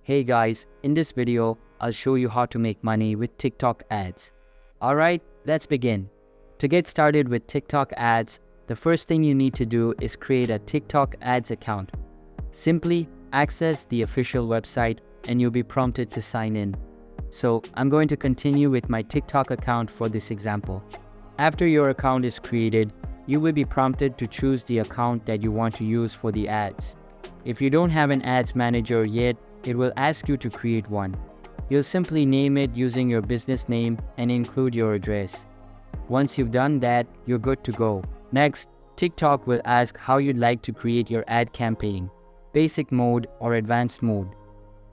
Hey guys, in this video, I'll show you how to make money with TikTok ads. Alright, let's begin. To get started with TikTok ads, the first thing you need to do is create a TikTok ads account. Simply access the official website and you'll be prompted to sign in. So I'm going to continue with my TikTok account for this example. After your account is created, you will be prompted to choose the account that you want to use for the ads. If you don't have an ads manager yet, it will ask you to create one. You'll simply name it using your business name and include your address. Once you've done that, you're good to go. Next, TikTok will ask how you'd like to create your ad campaign, basic mode or advanced mode.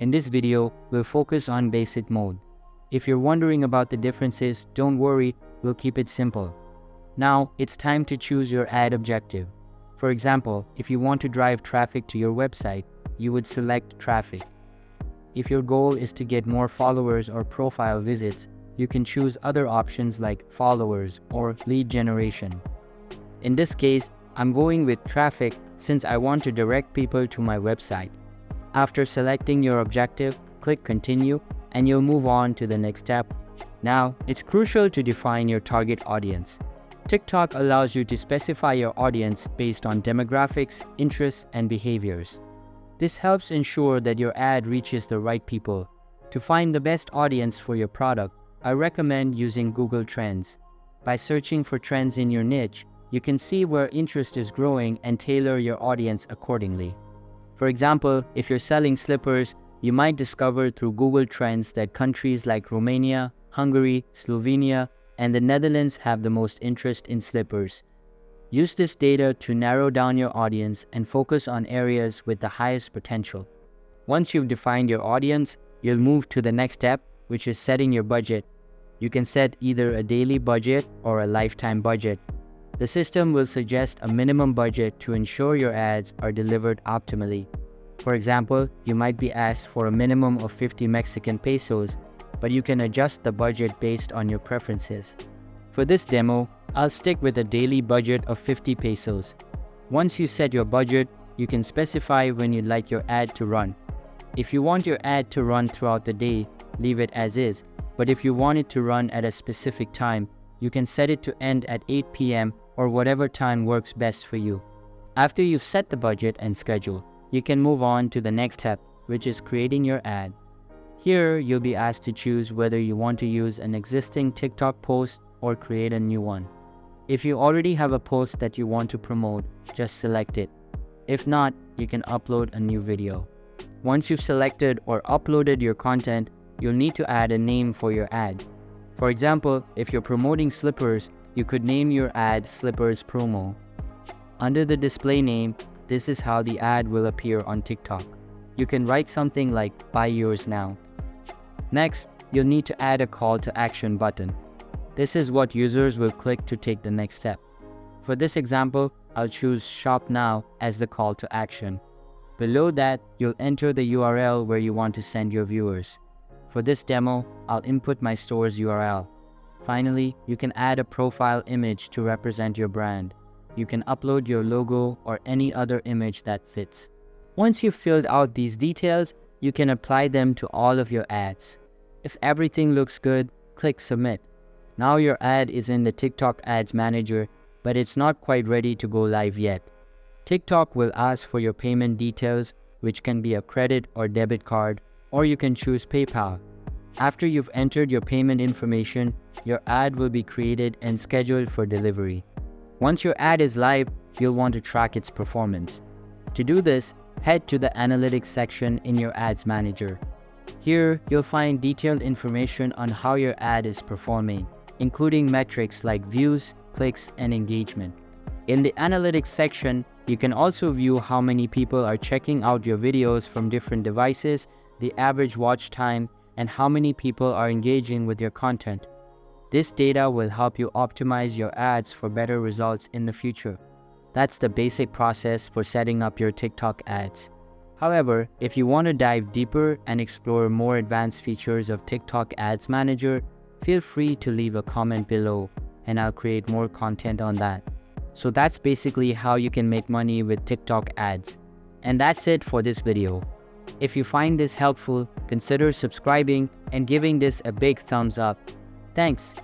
In this video, we'll focus on basic mode. If you're wondering about the differences, don't worry, we'll keep it simple. Now, it's time to choose your ad objective. For example, if you want to drive traffic to your website, you would select traffic. If your goal is to get more followers or profile visits, you can choose other options like followers or lead generation. In this case, I'm going with traffic since I want to direct people to my website. After selecting your objective, click continue and you'll move on to the next step. Now, it's crucial to define your target audience. TikTok allows you to specify your audience based on demographics, interests, and behaviors. This helps ensure that your ad reaches the right people. To find the best audience for your product, I recommend using Google Trends. By searching for trends in your niche, you can see where interest is growing and tailor your audience accordingly. For example, if you're selling slippers, you might discover through Google Trends that countries like Romania, Hungary, Slovenia, and the Netherlands have the most interest in slippers. Use this data to narrow down your audience and focus on areas with the highest potential. Once you've defined your audience, you'll move to the next step, which is setting your budget. You can set either a daily budget or a lifetime budget. The system will suggest a minimum budget to ensure your ads are delivered optimally. For example, you might be asked for a minimum of 50 Mexican pesos, but you can adjust the budget based on your preferences. For this demo, I'll stick with a daily budget of 50 pesos. Once you set your budget, you can specify when you'd like your ad to run. If you want your ad to run throughout the day, leave it as is. But if you want it to run at a specific time, you can set it to end at 8 p.m. or whatever time works best for you. After you've set the budget and schedule, you can move on to the next step, which is creating your ad. Here, you'll be asked to choose whether you want to use an existing TikTok post or create a new one. If you already have a post that you want to promote, just select it. If not, you can upload a new video. Once you've selected or uploaded your content, you'll need to add a name for your ad. For example, if you're promoting slippers, you could name your ad Slippers Promo. Under the display name, this is how the ad will appear on TikTok. You can write something like "Buy yours now." Next, you'll need to add a call to action button. This is what users will click to take the next step. For this example, I'll choose Shop Now as the call to action. Below that, you'll enter the URL where you want to send your viewers. For this demo, I'll input my store's URL. Finally, you can add a profile image to represent your brand. You can upload your logo or any other image that fits. Once you've filled out these details, you can apply them to all of your ads. If everything looks good, click Submit. Now your ad is in the TikTok Ads Manager, but it's not quite ready to go live yet. TikTok will ask for your payment details, which can be a credit or debit card, or you can choose PayPal. After you've entered your payment information, your ad will be created and scheduled for delivery. Once your ad is live, you'll want to track its performance. To do this, head to the Analytics section in your Ads Manager. Here, you'll find detailed information on how your ad is performing, including metrics like views, clicks, and engagement. In the Analytics section, you can also view how many people are checking out your videos from different devices, the average watch time, and how many people are engaging with your content. This data will help you optimize your ads for better results in the future. That's the basic process for setting up your TikTok ads. However, if you want to dive deeper and explore more advanced features of TikTok Ads Manager, feel free to leave a comment below and I'll create more content on that. So that's basically how you can make money with TikTok ads. And that's it for this video. If you find this helpful, consider subscribing and giving this a big thumbs up. Thanks.